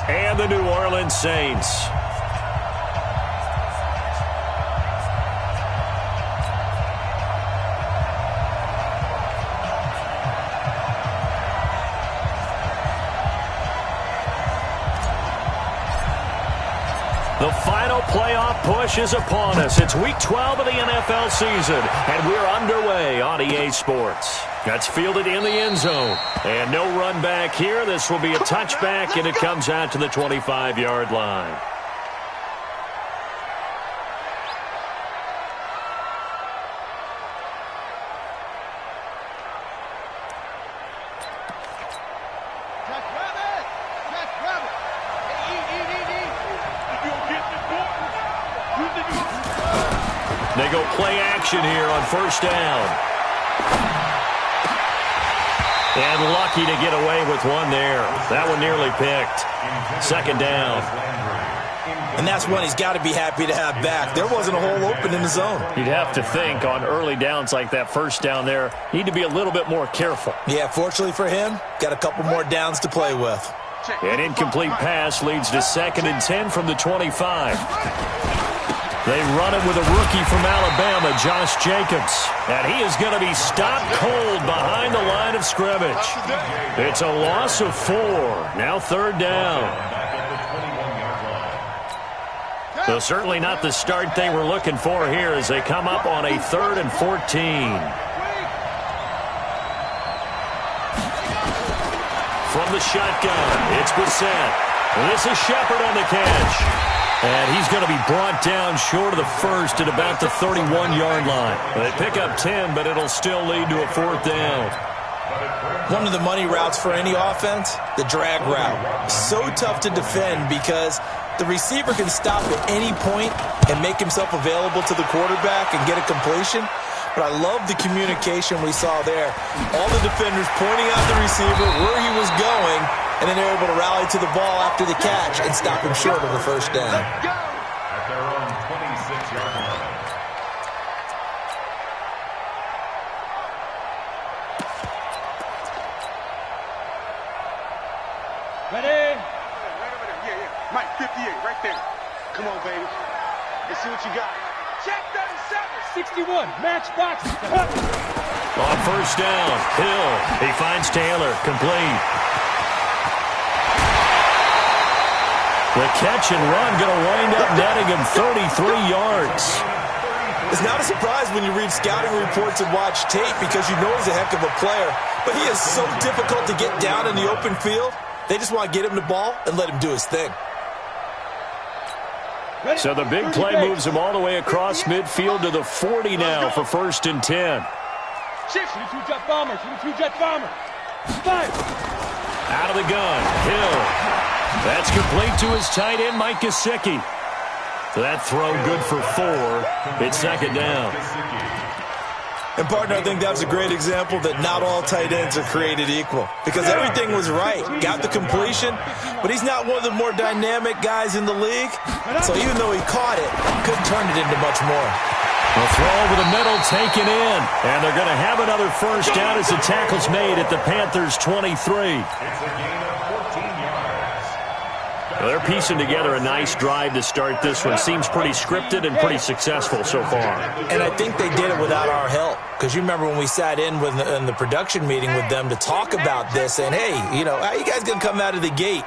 and the New Orleans Saints. The final playoff push is upon us. It's Week 12 of the NFL season, and we're underway on EA Sports. That's fielded in the end zone. And no run back here. This will be a touchback, and it comes out to the 25-yard line. They go play action here on first down. And lucky to get away with one there. That one nearly picked. Second down. And that's one he's got to be happy to have back. There wasn't a hole open in the zone. You'd have to think on early downs like that first down there, need to be a little bit more careful. Yeah, fortunately for him, got a couple more downs to play with. An incomplete pass leads to 2nd and 10 from the 25. They run it with a rookie from Alabama, Josh Jacobs. And he is going to be stopped cold behind the line of scrimmage. It's a loss of 4. Now 3rd down. So certainly not the start they were looking for here as they come up on a 3rd and 14. From the shotgun, it's Brissett. This is Shepard on the catch. And he's going to be brought down short of the first at about the 31-yard line. They pick up 10, but it'll still lead to a 4th down. One of the money routes for any offense, the drag route. So tough to defend because the receiver can stop at any point and make himself available to the quarterback and get a completion. But I love the communication we saw there. All the defenders pointing out the receiver, where he was going, and then they're able to rally to the ball after the catch and stop him short of a first down. At their own 26-yard line. Ready? Right over there. Yeah. Mike, 58, right there. Come on, baby. Let's see what you got. Check 37. 61. Match box. On first down, Hill. He finds Taylor. Complete. The catch and run going to wind up netting him 33 yards. It's not a surprise when you read scouting reports and watch tape because you know he's a heck of a player. But he is so difficult to get down in the open field. They just want to get him the ball and let him do his thing. So the big play moves him all the way across midfield to the 40 now for 1st and 10. Shift. 22 jet bomber. 22 jet bomber. 5. Out of the gun, Hill. That's complete to his tight end, Mike Gesicki. That throw good for 4. It's 2nd down. And, partner, I think that's a great example that not all tight ends are created equal because everything was right. Got the completion, but he's not one of the more dynamic guys in the league. So even though he caught it, couldn't turn it into much more. A throw over the middle taken in, and they're going to have another first down as the tackle's made at the Panthers' 23. It's a gain of 14 yards. Well, they're piecing together a nice drive to start this one. Seems pretty scripted and pretty successful so far. And I think they did it without our help. Because you remember when we sat in the production meeting with them to talk about this, and hey, you know, how you guys going to come out of the gate?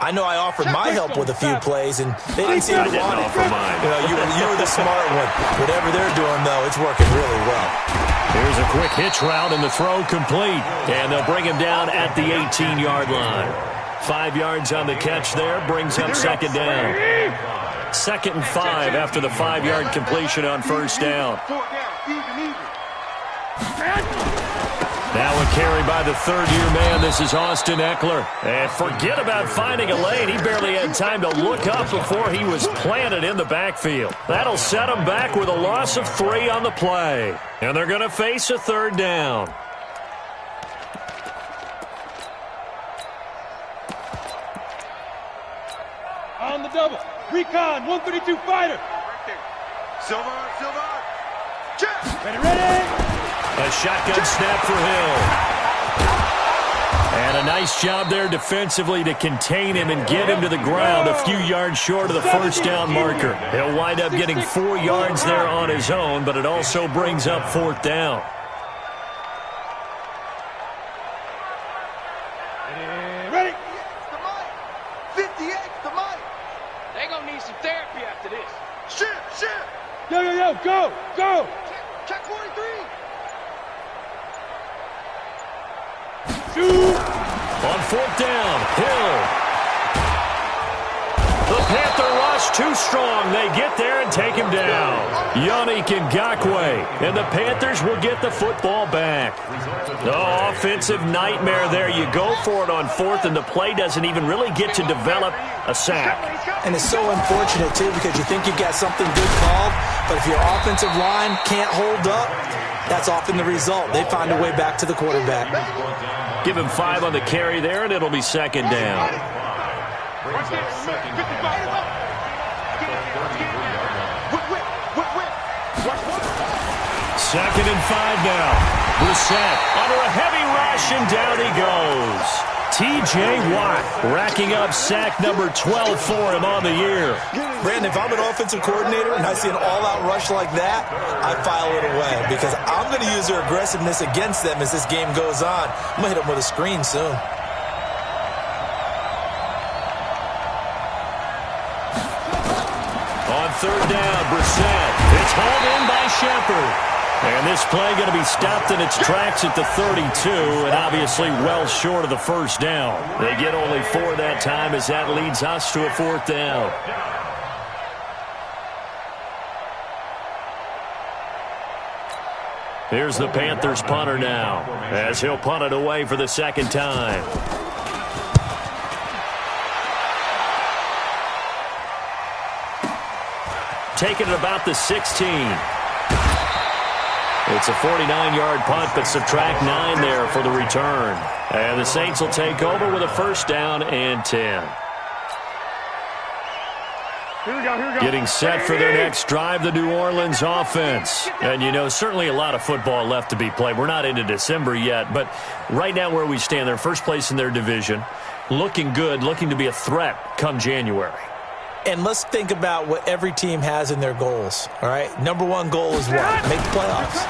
I know I offered my help with a few plays, and they didn't seem to want it. You know, you were the smart one. Whatever they're doing, though, it's working really well. Here's a quick hitch route, and the throw complete. And they'll bring him down at the 18-yard line. 5 yards on the catch there, brings up 2nd down. 2nd and 5 after the 5-yard completion on first down. Now a carry by the 3rd-year man. This is Austin Eckler. And forget about finding a lane. He barely had time to look up before he was planted in the backfield. That'll set him back with a loss of 3 on the play. And they're going to face a 3rd down. On the double. Recon, 132 fighter. Right there. Silver. Check. Ready. A shotgun snap for Hill. And a nice job there defensively to contain him and get him to the ground a few yards short of the first down marker. He'll wind up getting 4 yards there on his own, but it also brings up 4th down. Ready? 58, the mic. They're going to need some therapy after this. Shift. Yo, go. Check 43. Shoot. On 4th down, Hill. The Panther rush too strong. They get there and take him down. Yannick Ngakoue. And the Panthers will get the football back. Oh, offensive nightmare there. You go for it on 4th, and the play doesn't even really get to develop a sack. And it's so unfortunate, too, because you think you've got something good called, but if your offensive line can't hold up, that's often the result. They find a way back to the quarterback. Give him 5 on the carry there, and it'll be 2nd down. Second and 5 now. Brissett under a heavy rush, and down he goes. T.J. Watt racking up sack number 12 for him on the year. Brandon, if I'm an offensive coordinator and I see an all-out rush like that, I file it away because I'm going to use their aggressiveness against them as this game goes on. I'm going to hit them with a screen soon. On 3rd down, Brissett. It's hauled in by Shepard. And this play going to be stopped in its tracks at the 32, and obviously well short of the first down. They get only 4 that time as that leads us to a 4th down. Here's the Panthers punter now, as he'll punt it away for the 2nd time. Taking it about the 16. It's a 49-yard punt, but subtract 9 there for the return. And the Saints will take over with a 1st down and 10. Here we go. Getting set for their next drive, the New Orleans offense. And, you know, certainly a lot of football left to be played. We're not into December yet, but right now where we stand, they're first place in their division, looking good, looking to be a threat come January. And let's think about what every team has in their goals, all right? Number 1 goal is what? Make the playoffs.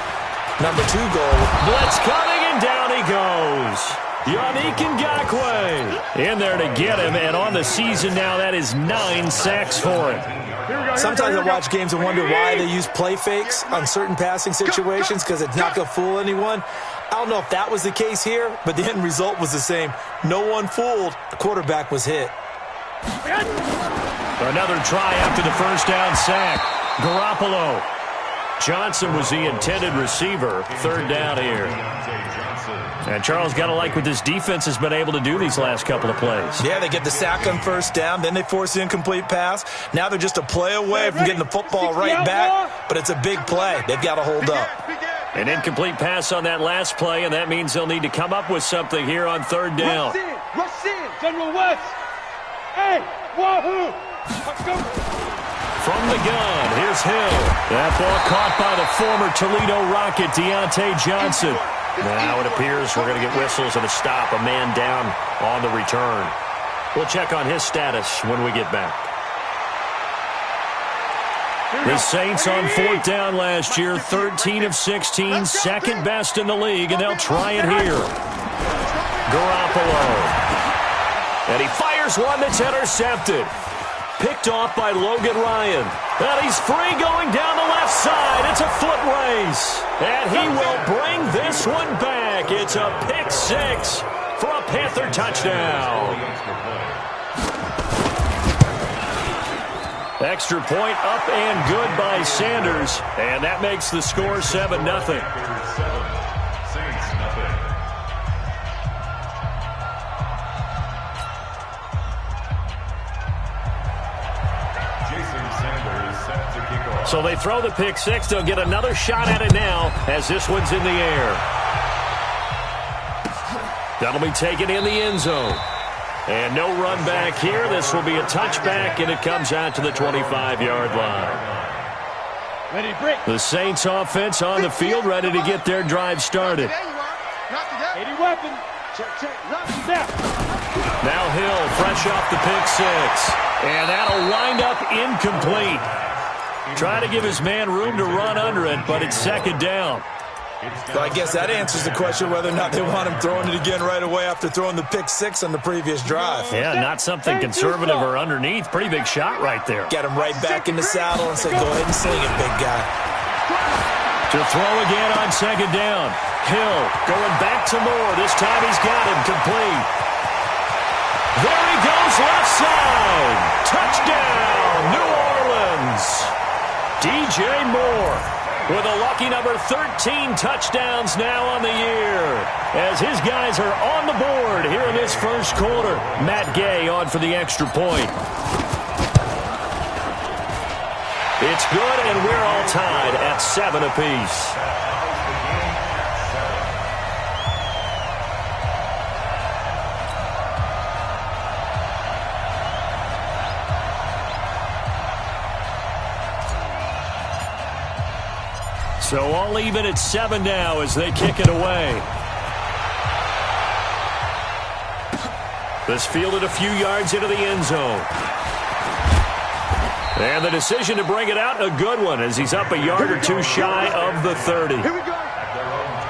Number 2 goal. Blitz coming, and down he goes. Yannick Ngakoue in there to get him, and on the season now, that is 9 sacks for him. Sometimes I watch games and wonder why they use play fakes on certain passing situations because it's not going to fool anyone. I don't know if that was the case here, but the end result was the same. No one fooled. The quarterback was hit. Another try after the first down sack. Garoppolo. Johnson was the intended receiver. 3rd down here. And Charles, got to like what this defense has been able to do these last couple of plays. Yeah, they get the sack on 1st down, then they force the incomplete pass. Now they're just a play away from getting the football right back, but it's a big play. They've got to hold up. An incomplete pass on that last play, and that means they'll need to come up with something here on 3rd down. Rush in, General West. Hey, wahoo! Let's go. From the gun, here's Hill. That ball caught by the former Toledo Rocket, Deontay Johnson. Now it appears we're going to get whistles and a stop, a man down on the return. We'll check on his status when we get back. The Saints on 4th down last year, 13 of 16, second best in the league, and they'll try it here. Garoppolo. And he fires one that's intercepted. Picked off by Logan Ryan. And he's free going down the left side. It's a foot race. And he will bring this one back. It's a pick 6 for a Panther touchdown. Extra point up and good by Sanders. And that makes the score 7-0. So they throw the pick 6. They'll get another shot at it now as this one's in the air. That'll be taken in the end zone. And no run back here. This will be a touchback, and it comes out to the 25-yard line. Ready to break. The Saints offense on the field, ready to get their drive started. 80 weapon. Now Hill, fresh off the pick six. And that'll wind up incomplete. Trying to give his man room to run under it, but it's second down. Well, I guess that answers the question whether or not they want him throwing it again right away after throwing the pick six on the previous drive. Yeah, not something conservative or underneath. Pretty big shot right there. Get him right back in the saddle and say, go ahead and sling it, big guy. To throw again on second down. Hill going back to Moore. This time he's got him complete. There he goes, left side. Touchdown, New Orleans. DJ Moore with a lucky number 13 touchdowns now on the year, as his guys are on the board here in this first quarter. Matt Gay on for the extra point. It's good, and we're all tied at 7 apiece. So all even at 7 now as they kick it away. This fielded a few yards into the end zone. And the decision to bring it out, a good one, as he's up a yard or two shy of the 30. At their own 28-yard line.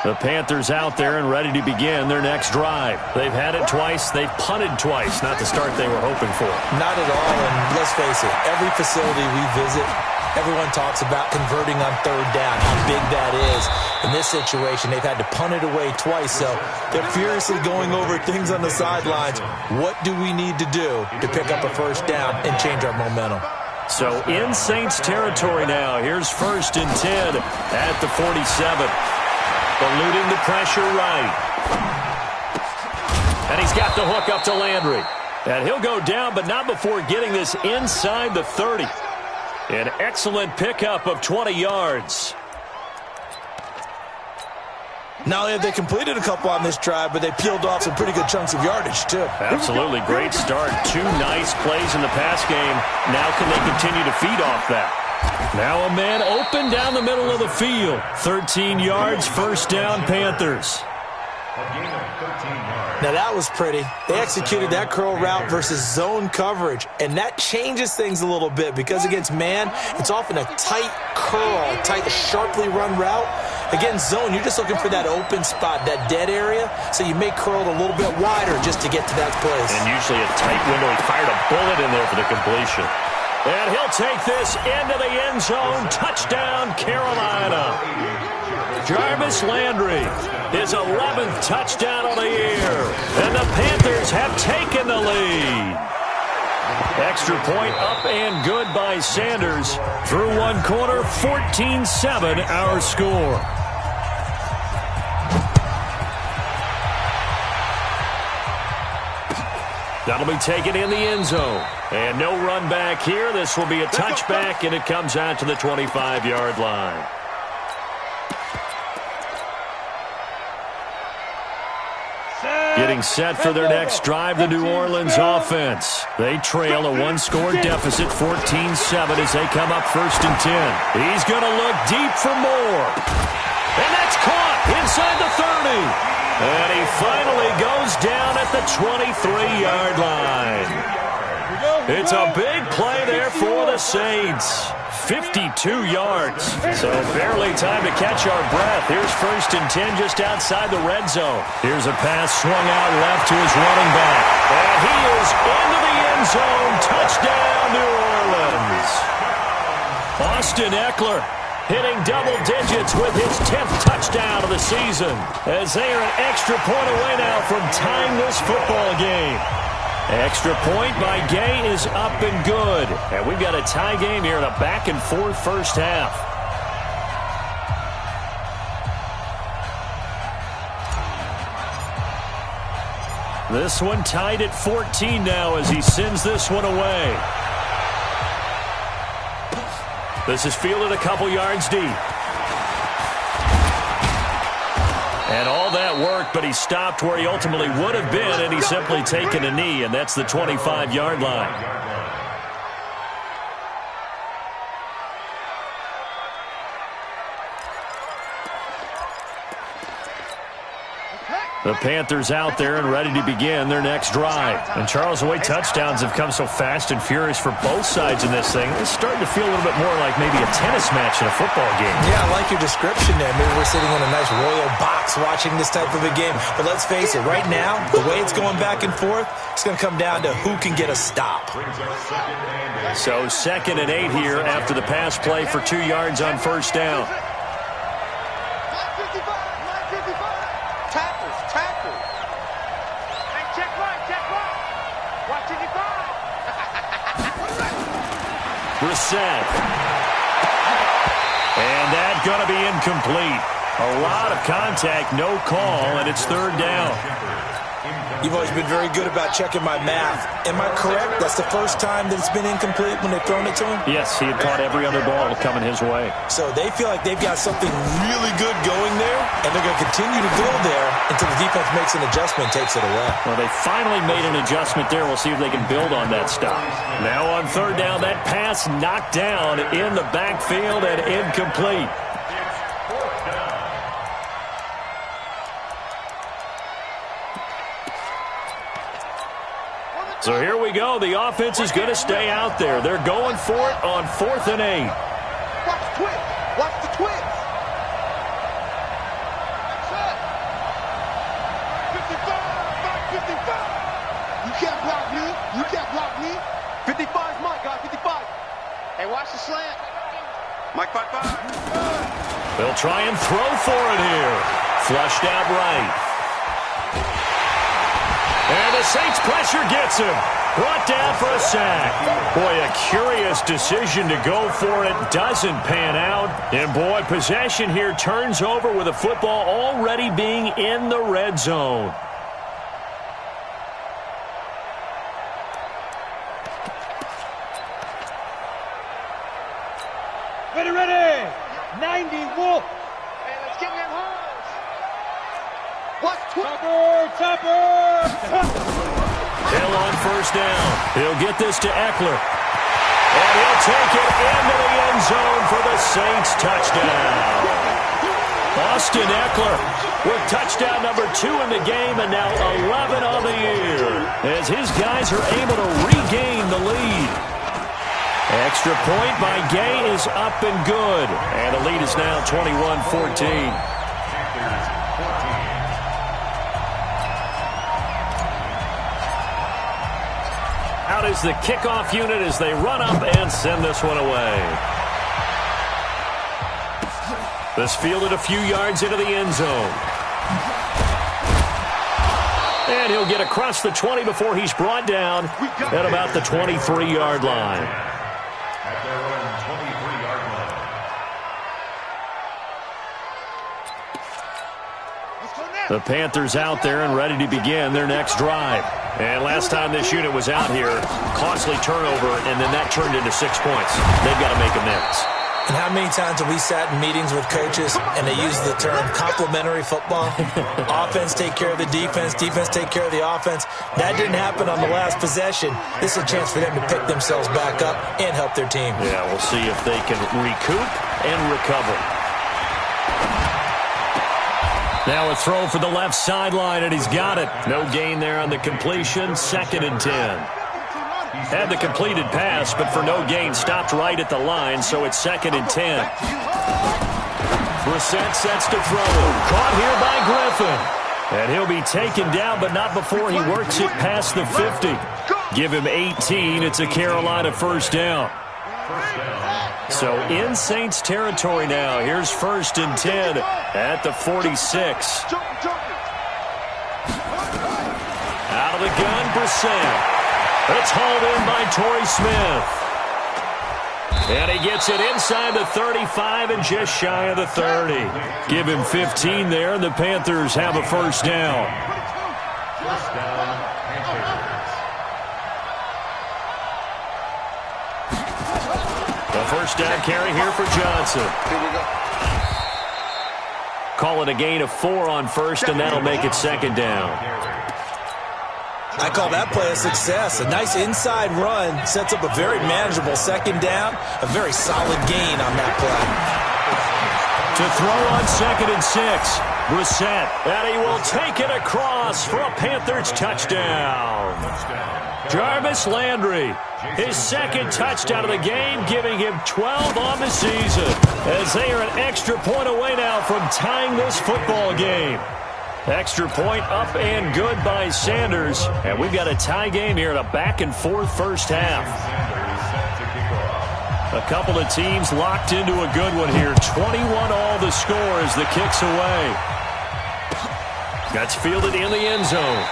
The Panthers out there and ready to begin their next drive. They've had it twice. They've punted twice. Not the start they were hoping for. Not at all, and let's face it, every facility we visit, everyone talks about converting on third down, how big that is. In this situation, they've had to punt it away twice, so they're furiously going over things on the sidelines. What do we need to do to pick up a first down and change our momentum? So in Saints territory now. Here's 1st and 10 at the 47. Eluding the pressure right. And he's got the hook up to Landry. And he'll go down, but not before getting this inside the 30. An excellent pickup of 20 yards. Not only have they completed a couple on this drive, but they peeled off some pretty good chunks of yardage, too. Absolutely great start. 2 nice plays in the pass game. Now can they continue to feed off that? Now a man open down the middle of the field. 13 yards, first down, Panthers. A gain of 13 yards. Now that was pretty. They executed that curl route versus zone coverage, and that changes things a little bit because against man, it's often a tight curl, tight, sharply run route. Against zone, you're just looking for that open spot, that dead area, so you may curl it a little bit wider just to get to that place. And usually a tight window. He fired a bullet in there for the completion. And he'll take this into the end zone. Touchdown, Carolina. Jarvis Landry, his 11th touchdown of the year. And the Panthers have taken the lead. Extra point up and good by Sanders. Through one quarter, 14-7 our score. That'll be taken in the end zone. And no run back here. This will be a touchback, and it comes out to the 25-yard line. Getting set for their next drive, the New Orleans offense. They trail a one-score deficit, 14-7, as they come up 1st and 10. He's going to look deep for Moore. And that's caught inside the 30. And he finally goes down at the 23-yard line. It's a big play there for the Saints. 52 yards. So barely time to catch our breath. Here's 1st and 10 just outside the red zone. Here's a pass swung out left to his running back. And he is into the end zone. Touchdown, New Orleans. Austin Eckler hitting double digits with his 10th touchdown of the season, as they are an extra point away now from tying this football game. Extra point by Gay is up and good. And we've got a tie game here in a back-and-forth first half. This one tied at 14 now as he sends this one away. This is fielded a couple yards deep. And all that worked, but he stopped where he ultimately would have been, and he's simply taken a knee, and that's the 25-yard line. The Panthers out there and ready to begin their next drive. And Charles, the way touchdowns have come so fast and furious for both sides in this thing, it's starting to feel a little bit more like maybe a tennis match in a football game. Yeah, I like your description there. Maybe we're sitting in a nice royal box watching this type of a game. But let's face it, right now, the way it's going back and forth, it's going to come down to who can get a stop. So 2nd and 8 here after the pass play for 2 yards on first down. Brissett. And that's going to be incomplete. A lot of contact, no call, and it's 3rd down. You've always been very good about checking my math. Am I correct? That's the first time that it's been incomplete when they've thrown it to him? Yes, he had caught every other ball coming his way. So they feel like they've got something really good going there, and they're going to continue to go there until the defense makes an adjustment and takes it away. Well, they finally made an adjustment there. We'll see if they can build on that stop. Now on 3rd down, that pass knocked down in the backfield and incomplete. So here we go. The offense is going to stay out there. They're going for it on 4th and 8. Watch the twist. Watch the twist. 55. You can't block me. You can't block me. 55 is my guy. 55. Hey, watch the slant. Mike 55. They'll try and throw for it here. Flushed out right. And the Saints pressure gets him. Brought down for a sack. Boy, a curious decision to go for it. Doesn't pan out. And boy, possession here turns over with the football already being in the red zone. Ready. 90 Wolf. Hey, let's get in them holes. Watch Topper. Hill on first down. He'll get this to Eckler. And he'll take it into the end zone for the Saints touchdown. Austin Eckler with touchdown number 2 in the game and now 11 on the year as his guys are able to regain the lead. Extra point by Gay is up and good. And the lead is now 21-14. Out is the kickoff unit as they run up and send this one away. This fielded a few yards into the end zone. And he'll get across the 20 before he's brought down at about the 23-yard line. At their own 23-yard line. The Panthers out there and ready to begin their next drive. And last time this unit was out here, costly turnover, and then that turned into 6 points. They've got to make amends. And how many times have we sat in meetings with coaches and they use the term complementary football? Offense take care of the defense, defense take care of the offense. That didn't happen on the last possession. This is a chance for them to pick themselves back up and help their team. Yeah, we'll see if they can recoup and recover. Now a throw for the left sideline, and he's got it. No gain there on the completion. 2nd and 10. Had the completed pass, but for no gain, stopped right at the line, so it's 2nd and 10. Brissett sets to throw. Caught here by Griffin. And he'll be taken down, but not before he works it past the 50. Give him 18. It's a Carolina first down. So in Saints territory now. Here's 1st and 10 at the 46. Out of the gun, Brissett. It's hauled in by Torrey Smith. And he gets it inside the 35 and just shy of the 30. Give him 15 there, and the Panthers have a first down. First down, Panthers. The first down carry here for Johnson. call it a gain of 4 on first, and that'll make it second down. I call that play a success. A nice inside run sets up a very manageable second down. A very solid gain on that play. To throw on 2nd and 6. Brissett, and he will take it across for a Panthers touchdown. Jarvis Landry, his second touchdown of the game, giving him 12 on the season, as they are an extra point away now from tying this football game. Extra point up and good by Sanders, and we've got a tie game here in a back-and-forth first half. A couple of teams locked into a good one here. 21 all the score as the kick's away. That's fielded in the end zone.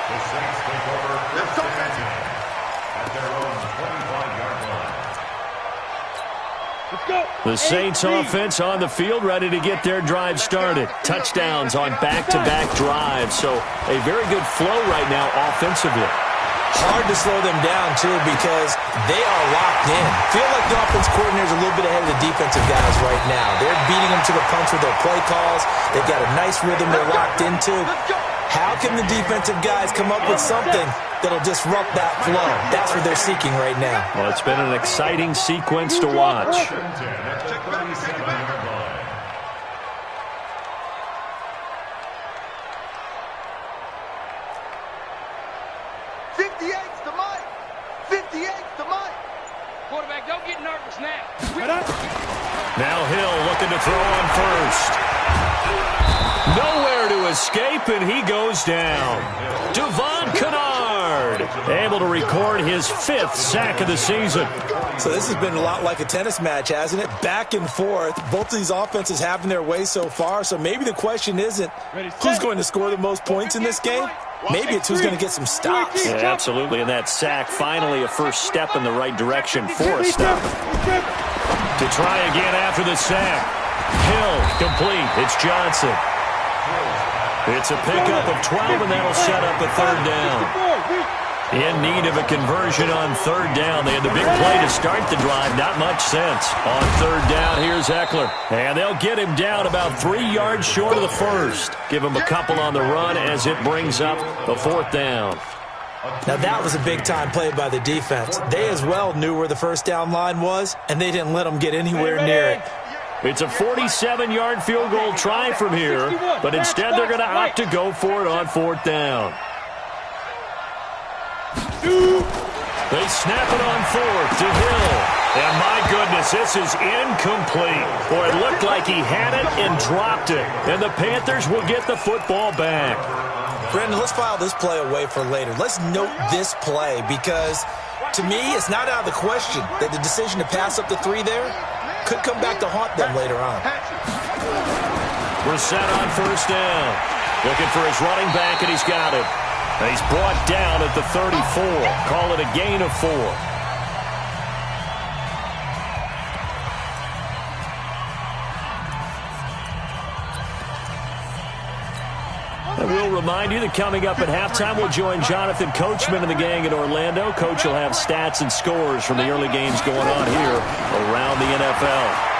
The Saints take over first and 10 at their own 25-yard line. Let's go. The Saints offense on the field, ready to get their drive started. Touchdowns on back-to-back drives, so a very good flow right now offensively. Hard to slow them down, too, because they are locked in. Feel like the offense coordinator is a little bit ahead of the defensive guys right now. They're beating them to the punch with their play calls. They've got a nice rhythm they're locked into. How can the defensive guys come up with something that'll disrupt that flow? That's what they're seeking right now. Well, it's been an exciting sequence to watch. First and 10 at the 37-yard line. Quarterback, don't get nervous now. Now Hill looking to throw on first. Nowhere to escape, and he goes down. Devon Kennard able to record his 5th sack of the season. So this has been a lot like a tennis match, hasn't it? Back and forth. Both of these offenses having their way so far, so maybe the question isn't who's going to score the most points in this game. Maybe it's who's going to get some stops. Yeah, absolutely, and that sack finally a first step in the right direction for a stop. To try again after the sack. Hill complete. It's Johnson. It's a pickup of 12, and that'll set up a 3rd down. In need of a conversion on 3rd down. They had the big play to start the drive. Not much sense. On 3rd down, here's Eckler. And they'll get him down about 3 yards short of the first. Give him a couple on the run as it brings up the 4th down. Now that was a big-time play by the defense. They as well knew where the first down line was, and they didn't let them get anywhere near it. It's a 47-yard field goal try from here, but instead they're going to opt to go for it on 4th down. They snap it on 4th to Hill. And my goodness, this is incomplete. Boy, it looked like he had it and dropped it. And the Panthers will get the football back. Brandon, let's file this play away for later. Let's note this play because, to me, it's not out of the question that the decision to pass up the 3 there could come back to haunt them later on. We're set on 1st down. Looking for his running back, and he's got it. And he's brought down at the 34. Call it a gain of 4. And we'll remind you that coming up at halftime, we'll join Jonathan Coachman and the gang in Orlando. Coach will have stats and scores from the early games going on here around the NFL.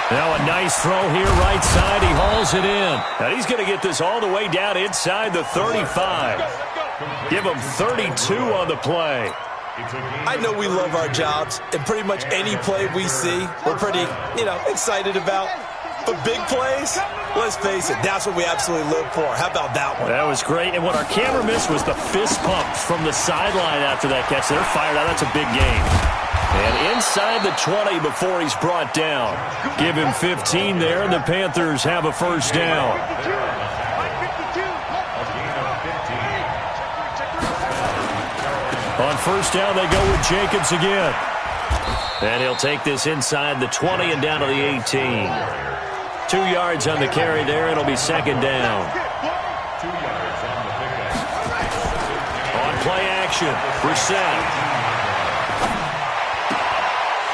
Now a nice throw here right side. He hauls it in. And he's going to get this all the way down inside the 35. Give him 32 on the play. I know we love our jobs, and pretty much any play we see, we're pretty, excited about. But big plays, let's face it, that's what we absolutely live for. How about that one? That was great. And what our camera missed was the fist pump from the sideline after that catch. They're fired out. That's a big game. And inside the 20 before he's brought down. Give him 15 there, and the Panthers have a 1st down. On 1st down, they go with Jacobs again. And he'll take this inside the 20 and down to the 18. 2 yards on the carry there. It'll be 2nd down. 2 yards on the pickup. On play action, Brissett.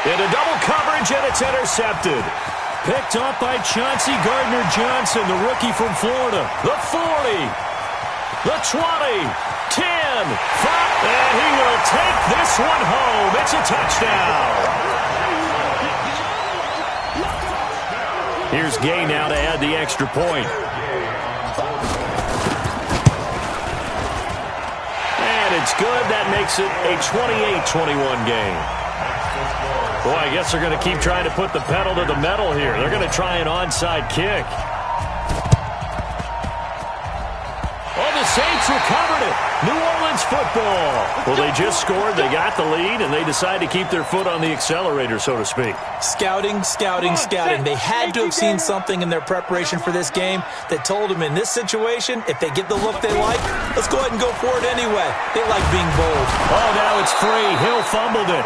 Into double coverage, and it's intercepted. Picked up by Chauncey Gardner-Johnson, the rookie from Florida. The 40, the 20, 10, 5, and he will take this one home. It's a touchdown. Here's Gay now to add the extra point. And it's good. That makes it a 28-21 game. Boy, I guess they're going to keep trying to put the pedal to the metal here. They're going to try an onside kick. Oh, the Saints recovered it. New Orleans football. Well, they just scored. They got the lead, and they decide to keep their foot on the accelerator, so to speak. Scouting. They had to have seen something in their preparation for this game that told them in this situation, if they get the look they like, let's go ahead and go for it anyway. They like being bold. Oh, now it's free. Hill fumbled it.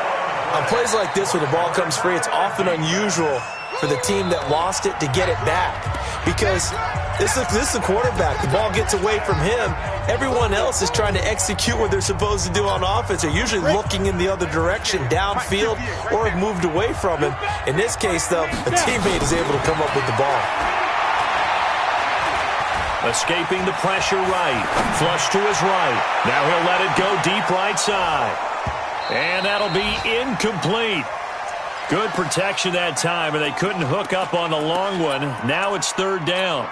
On plays like this where the ball comes free, it's often unusual for the team that lost it to get it back. Because this is the quarterback. The ball gets away from him. Everyone else is trying to execute what they're supposed to do on offense. They're usually looking in the other direction, downfield, or have moved away from him. In this case, though, a teammate is able to come up with the ball. Escaping the pressure right. Flush to his right. Now he'll let it go deep right side. And that'll be incomplete. Good protection that time, and they couldn't hook up on the long one. Now it's third down.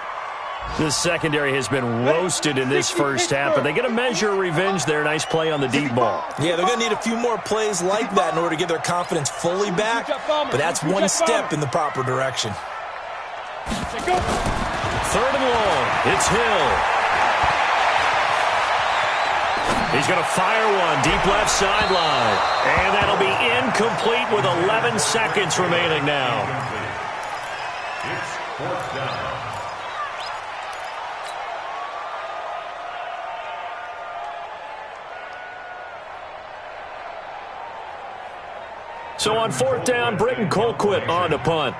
This secondary has been roasted in this first half, but they get a measure of revenge there. Nice play on the deep ball. Yeah, they're going to need a few more plays like that in order to get their confidence fully back, but that's one step in the proper direction. Third and long. It's Hill. He's going to fire one deep left sideline. And that'll be incomplete with 11 seconds remaining now. It's fourth down. So on fourth down, Britton Colquitt on to punt.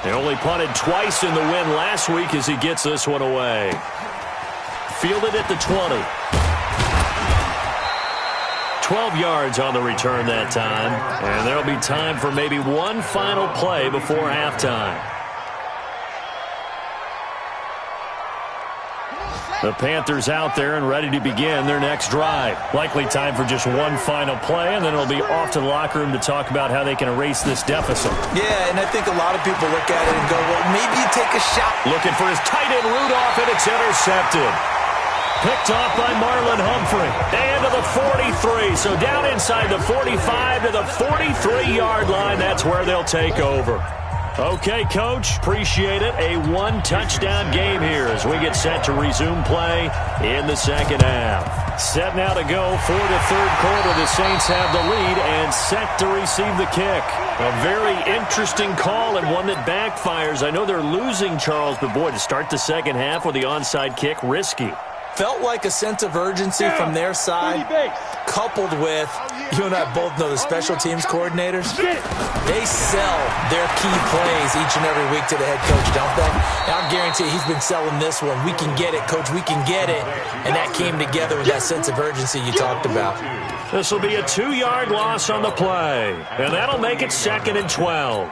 They only punted twice in the win last week as he gets this one away. Fielded at the 20. 12 yards on the return that time. And there'll be time for maybe one final play before halftime. The Panthers out there and ready to begin their next drive. Likely time for just one final play, and then it'll be off to the locker room to talk about how they can erase this deficit. Yeah, and I think a lot of people look at it and go, well, maybe you take a shot. Looking for his tight end Rudolph, and it's intercepted. Picked off by Marlon Humphrey. And to the 43. So down inside the 45 to the 43-yard line. That's where they'll take over. Okay, Coach, appreciate it. A one-touchdown game here as we get set to resume play in the second half. Set now to go for the third quarter. The Saints have the lead and set to receive the kick. A very interesting call and one that backfires. I know they're losing, Charles, but boy, to start the second half with the onside kick, risky. Felt like a sense of urgency from their side, coupled with, you and I both know the special teams coordinators, they sell their key plays each and every week to the head coach, don't they? Now, I guarantee he's been selling this one. We can get it, Coach, we can get it. And that came together with that sense of urgency you talked about. This will be a 2-yard loss on the play, and that'll make it 2nd and 12.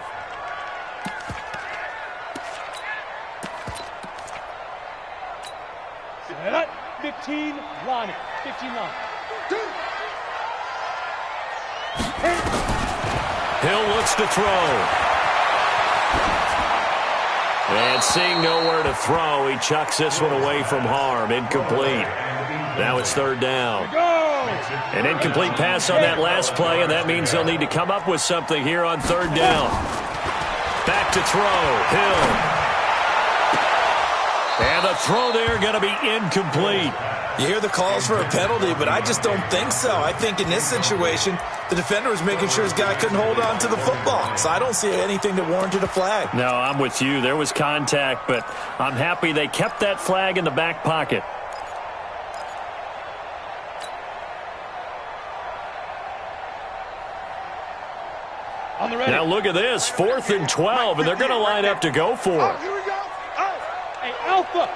Set. 15, line it. 15 line. Hill looks to throw. And seeing nowhere to throw, he chucks this one away from harm. Incomplete. Now it's third down. An incomplete pass on that last play, and that means they'll need to come up with something here on third down. Back to throw. Hill. And the throw there going to be incomplete. You hear the calls for a penalty, but I just don't think so. I think in this situation, the defender was making sure his guy couldn't hold on to the football. So I don't see anything that warranted a flag. No, I'm with you. There was contact, but I'm happy they kept that flag in the back pocket. Now look at this, 4th and 12, and they're going to line up to go for it. Here we go. Hey, Alpha.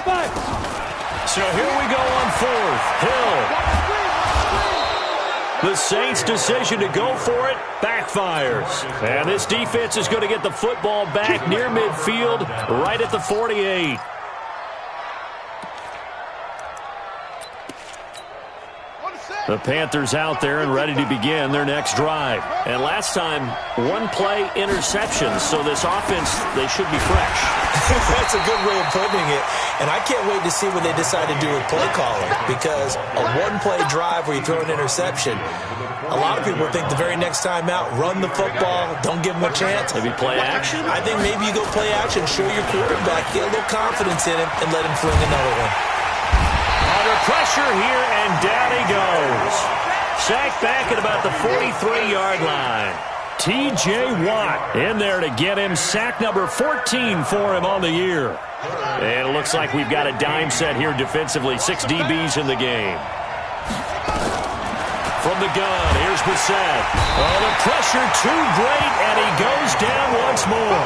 5. So here we go on 4th. Hill. The Saints' decision to go for it backfires. And this defense is going to get the football back near midfield, right at the 48. The Panthers out there and ready to begin their next drive. And last time, one-play interceptions, so this offense, they should be fresh. That's a good way of putting it. And I can't wait to see what they decide to do with play calling, because a one-play drive where you throw an interception, a lot of people think the very next time out, run the football, don't give them a chance. Maybe play action? I think maybe you go play action, show your quarterback, get a little confidence in him, and let him fling another one. Under pressure here, and down he goes. Sacked back at about the 43-yard line. T.J. Watt in there to get him sack number 14 for him on the year. And it looks like we've got a dime set here defensively. 6 DBs in the game. From the gun, here's Bissett. Oh, the pressure too great, and he goes down once more.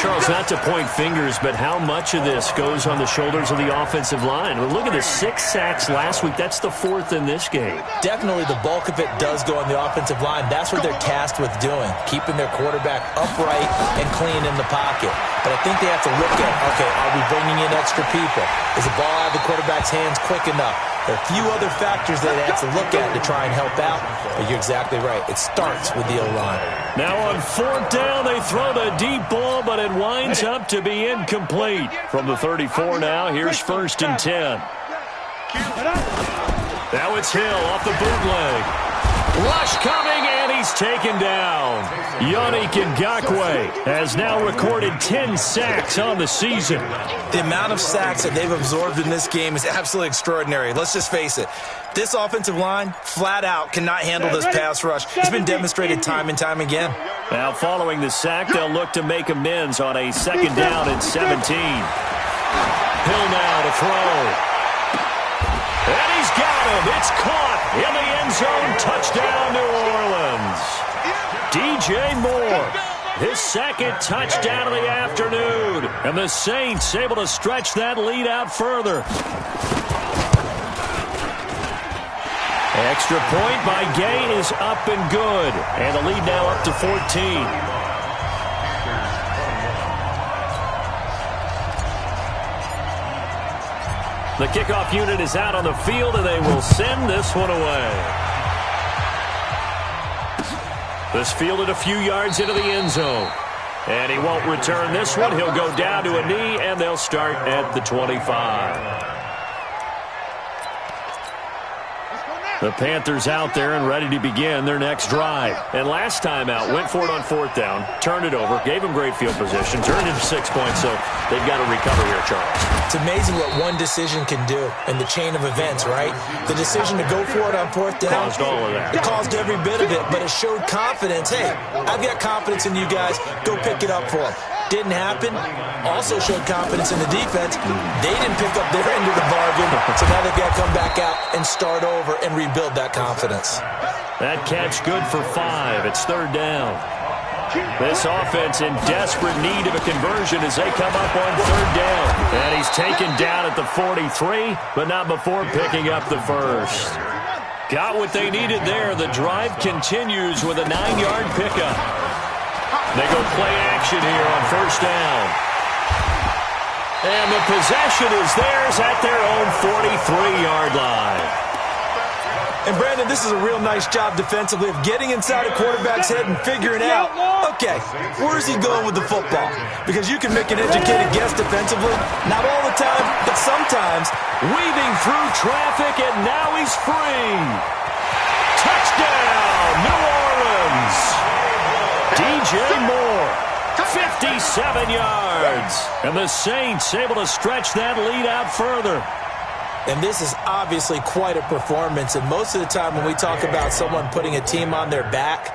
Charles, not to point fingers, but how much of this goes on the shoulders of the offensive line? Well, look at the 6 sacks last week. That's the 4th in this game. Definitely the bulk of it does go on the offensive line. That's what they're tasked with doing, keeping their quarterback upright and clean in the pocket. But I think they have to look at, okay, are we bringing in extra people? Is the ball out of the quarterback's hands quick enough? There are a few other factors that they have to look at to try and help out. But you're exactly right. It starts with the O-line. Now on 4th down, they throw the deep ball, but it winds up to be incomplete. From the 34 now, here's 1st and 10. Now it's Hill off the bootleg. Rush coming, and he's taken down. Yannick Ngakoue has now recorded 10 sacks on the season. The amount of sacks that they've absorbed in this game is absolutely extraordinary. Let's just face it. This offensive line, flat out, cannot handle this pass rush. It's been demonstrated time and time again. Now following the sack, they'll look to make amends on a 2nd down and 17. Hill now to throw. And he's got him. It's caught in the end zone. Touchdown, New Orleans. DJ Moore, his 2nd touchdown of the afternoon. And the Saints able to stretch that lead out further. Extra point by Gay is up and good. And the lead now up to 14. The kickoff unit is out on the field, and they will send this one away. This fielded a few yards into the end zone. And he won't return this one. He'll go down to a knee, and they'll start at the 25. The Panthers out there and ready to begin their next drive. And last time out, went for it on 4th down, turned it over, gave them great field position, turned it to 6 points, so they've got to recover here, Charles. It's amazing what one decision can do in the chain of events, right? The decision to go for it on 4th down. Caused all of that. It caused every bit of it, but it showed confidence. Hey, I've got confidence in you guys. Go pick it up for them. Didn't happen. Also showed confidence in the defense. They didn't pick up their end of the bargain, so now they've got to come back out and start over and rebuild that confidence. That catch good for 5. It's 3rd down. This offense in desperate need of a conversion as they come up on 3rd down. And he's taken down at the 43, but not before picking up the 1st. Got what they needed there. The drive continues with a 9-yard pickup. They go play action here on 1st down. And the possession is theirs at their own 43-yard line. And, Brandon, this is a real nice job defensively of getting inside a quarterback's head and figuring out, okay, where is he going with the football? Because you can make an educated guess defensively. Not all the time, but sometimes. Weaving through traffic, and now he's free. Touchdown, New Orleans. DJ Moore, 57 yards. And the Saints able to stretch that lead out further. And this is obviously quite a performance. And most of the time when we talk about someone putting a team on their back,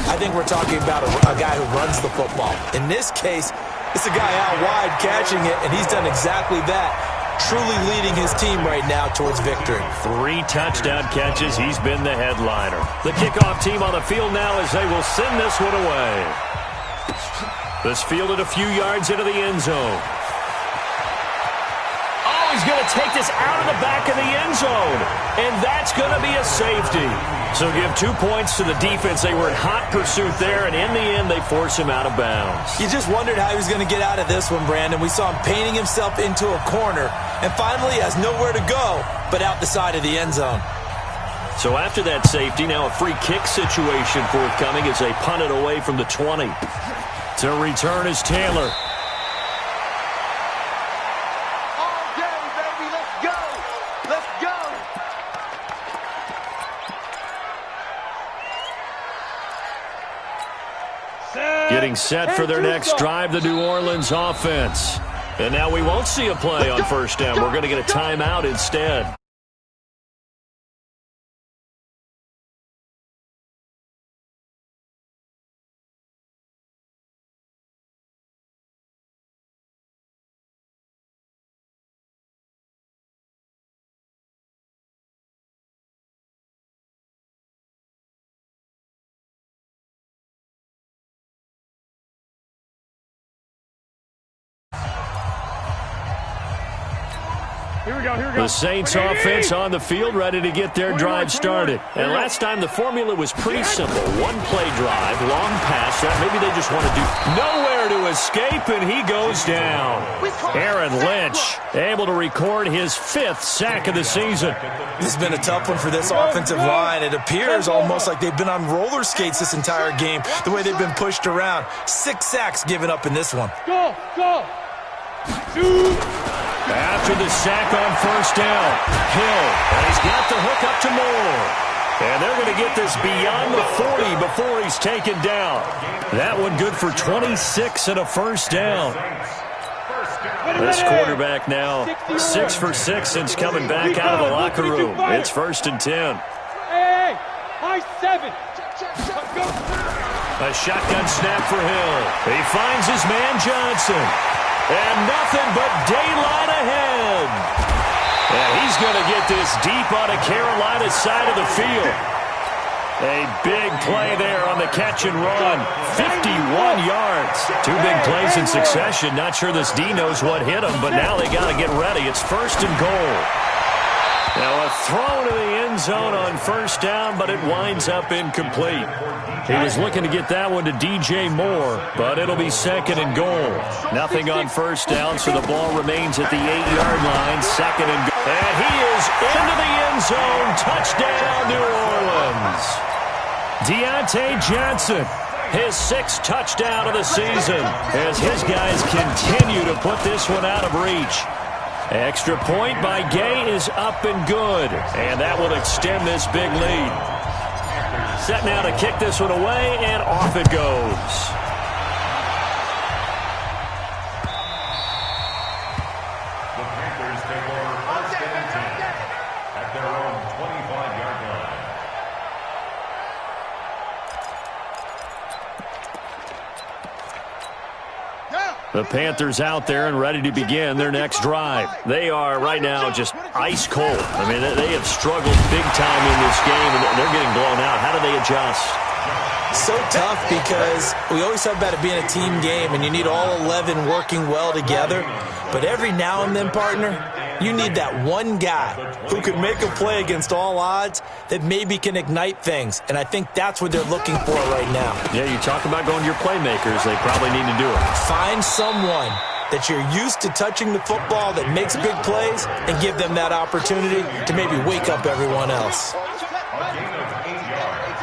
I think we're talking about a guy who runs the football. In this case, it's a guy out wide catching it, and he's done exactly that, truly leading his team right now towards victory. 3 touchdown catches. He's been the headliner. The kickoff team on the field now as they will send this one away. This fielded a few yards into the end zone. Oh, he's He's going to take this out of the back of the end zone, and that's going to be a safety. So give 2 points to the defense. They were in hot pursuit there, and in the end, they force him out of bounds. You just wondered how he was going to get out of this one, Brandon. We saw him painting himself into a corner, and finally has nowhere to go but out the side of the end zone. So after that safety, now a free kick situation forthcoming as they punt it away from the 20. To return is Taylor. Getting set for their next drive, the New Orleans offense. And now we won't see a play on first down. We're going to get a timeout instead. Here we go. The Saints offense on the field, ready to get their drive started. And last time the formula was pretty simple. One play drive, long pass. That maybe they just want to do nowhere to escape, and he goes down. Aaron Lynch able to record his 5th sack of the season. This has been a tough one for this offensive line. It appears almost like they've been on roller skates this entire game, the way they've been pushed around. 6 sacks given up in this one. Go. After the sack on first down, Hill, and he's got the hook up to Moore. And they're going to get this beyond the 40 before he's taken down. That one good for 26 and a first down. This quarterback now 6 for 6 since coming back out of the locker room. It's 1st and 10. Hey, high 7. A shotgun snap for Hill. He finds his man Johnson. And nothing but daylight ahead. And he's going to get this deep on a Carolina side of the field. A big play there on the catch and run. 51 yards. 2 big plays in succession. Not sure this D knows what hit him, but now they got to get ready. It's 1st and goal. Now a throw to the end zone on first down, but it winds up incomplete. He was looking to get that one to DJ Moore, but it'll be 2nd and goal. Nothing on first down, so the ball remains at the 8-yard line. 2nd and goal. And he is into the end zone. Touchdown, New Orleans. Deontay Johnson, his 6th touchdown of the season, as his guys continue to put this one out of reach. Extra point by Gay is up and good, and that will extend this big lead. Set now to kick this one away, and off it goes. The Panthers take over 1st and 10 at their own 25-yard line. The Panthers out there and ready to begin their next drive. They are right now just ice cold. I mean, they have struggled big time in this game, and they're getting blown out. How do they adjust? So tough because we always talk about it being a team game, and you need all 11 working well together. But every now and then, partner, you need that one guy who could make a play against all odds that maybe can ignite things. And I think that's what they're looking for right now. Yeah, you talk about going to your playmakers. They probably need to do it. Find someone that you're used to touching the football that makes big plays and give them that opportunity to maybe wake up everyone else. A gain of 8 yards.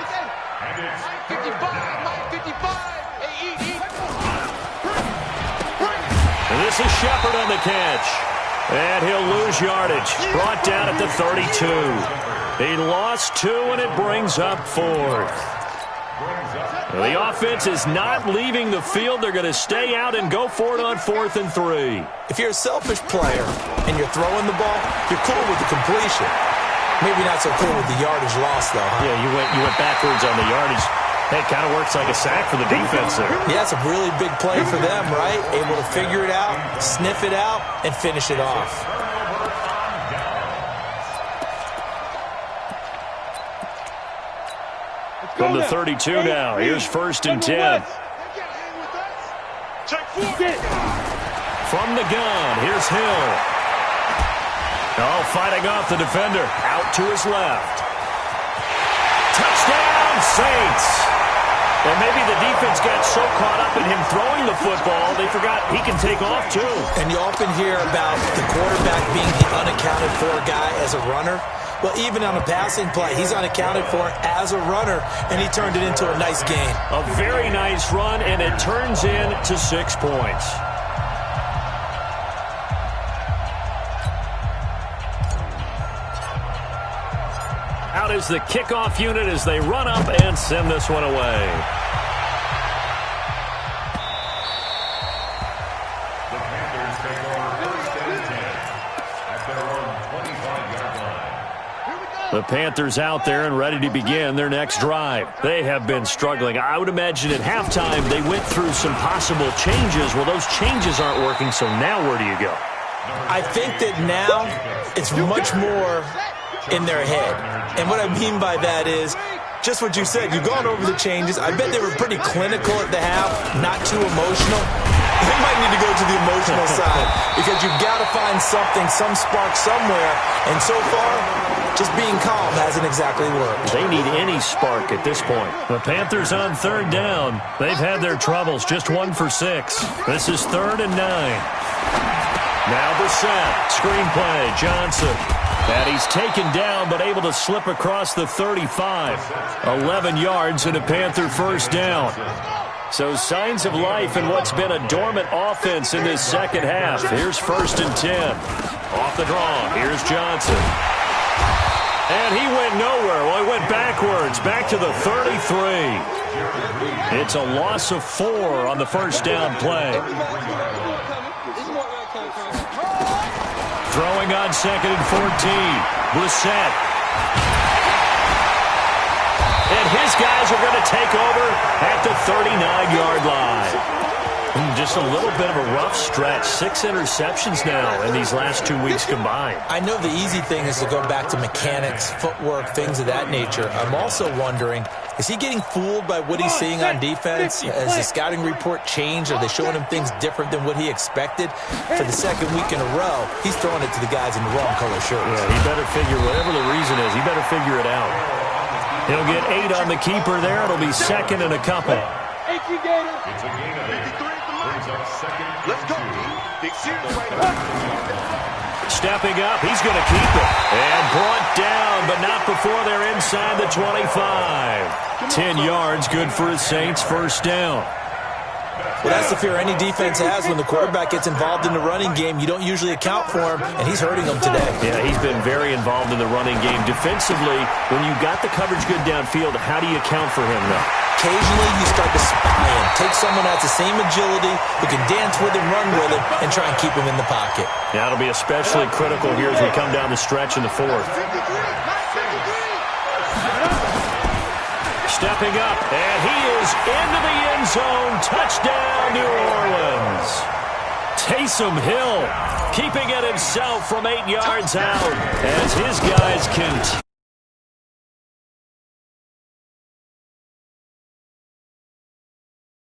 And it's 55. And this is Shepard on the catch. And he'll lose yardage. Brought down at the 32. He lost 2, and it brings up 4th. The offense is not leaving the field. They're going to stay out and go for it on 4th and 3. If you're a selfish player and you're throwing the ball, you're cool with the completion. Maybe not so cool with the yardage loss, though. Huh? Yeah, you went backwards on the yardage. It kind of works like a sack for the defense there. Yeah, it's a really big play for them, right? Able to figure it out, sniff it out, and finish it off. From the 32 now, here's 1st and 10. From the gun, here's Hill. Oh, fighting off the defender. Out to his left. Touchdown, Saints. And maybe the defense got so caught up in him throwing the football, they forgot he can take off too. And you often hear about the quarterback being the unaccounted for guy as a runner. Well, even on a passing play, he's unaccounted for as a runner, and he turned it into a nice gain. A very nice run, and it turns into 6 points. Out is the kickoff unit as they run up and send this one away. The Panthers take over first and 10 at their own 25-yard line. The Panthers out there and ready to begin their next drive. They have been struggling. I would imagine at halftime they went through some possible changes. Well, those changes aren't working, so now where do you go? I think that now it's much more in their head. And what I mean by that is just what you said. You've gone over the changes. I bet they were pretty clinical at the half, not too emotional. They might need to go to the emotional side because you've got to find something, some spark somewhere. And so far, just being calm hasn't exactly worked. They need any spark at this point. The Panthers on third down. They've had their troubles, just 1 for 6. This is 3rd and 9. Now Brissett, screenplay, Johnson. And he's taken down but able to slip across the 35. 11 yards and a Panther first down. So signs of life in what's been a dormant offense in this second half. Here's 1st and 10. Off the draw, here's Johnson. And he went nowhere. Well, he went backwards, back to the 33. It's a loss of 4 on the first down play. Throwing on 2nd and 14. Brissett. And his guys are going to take over at the 39-yard line. Just a little bit of a rough stretch. 6 interceptions now in these last 2 weeks combined. I know the easy thing is to go back to mechanics, footwork, things of that nature. I'm also wondering, is he getting fooled by what he's seeing on defense? Has the scouting report changed? Are they showing him things different than what he expected? For the second week in a row, he's throwing it to the guys in the wrong color shirts. Yeah, he better figure, whatever the reason is, he better figure it out. He'll get 8 on the keeper there. It'll be 2nd and a couple. It's a gain of 8. Brings up 2nd. Let's go. Stepping up, he's going to keep it. And brought down, but not before they're inside the 25. 10 yards, good for his Saints first down. Well, that's the fear any defense has when the quarterback gets involved in the running game. You don't usually account for him, and he's hurting them today. Yeah, he's been very involved in the running game. Defensively, when you got the coverage good downfield, how do you account for him, though? Occasionally, you start to spy him. Take someone that has the same agility, who can dance with him, run with him, and try and keep him in the pocket. Yeah, it'll be especially critical here as we come down the stretch in the 4th. Stepping up, and he is into the end zone. Touchdown, New Orleans. Taysom Hill keeping it himself from 8 yards out as his guys can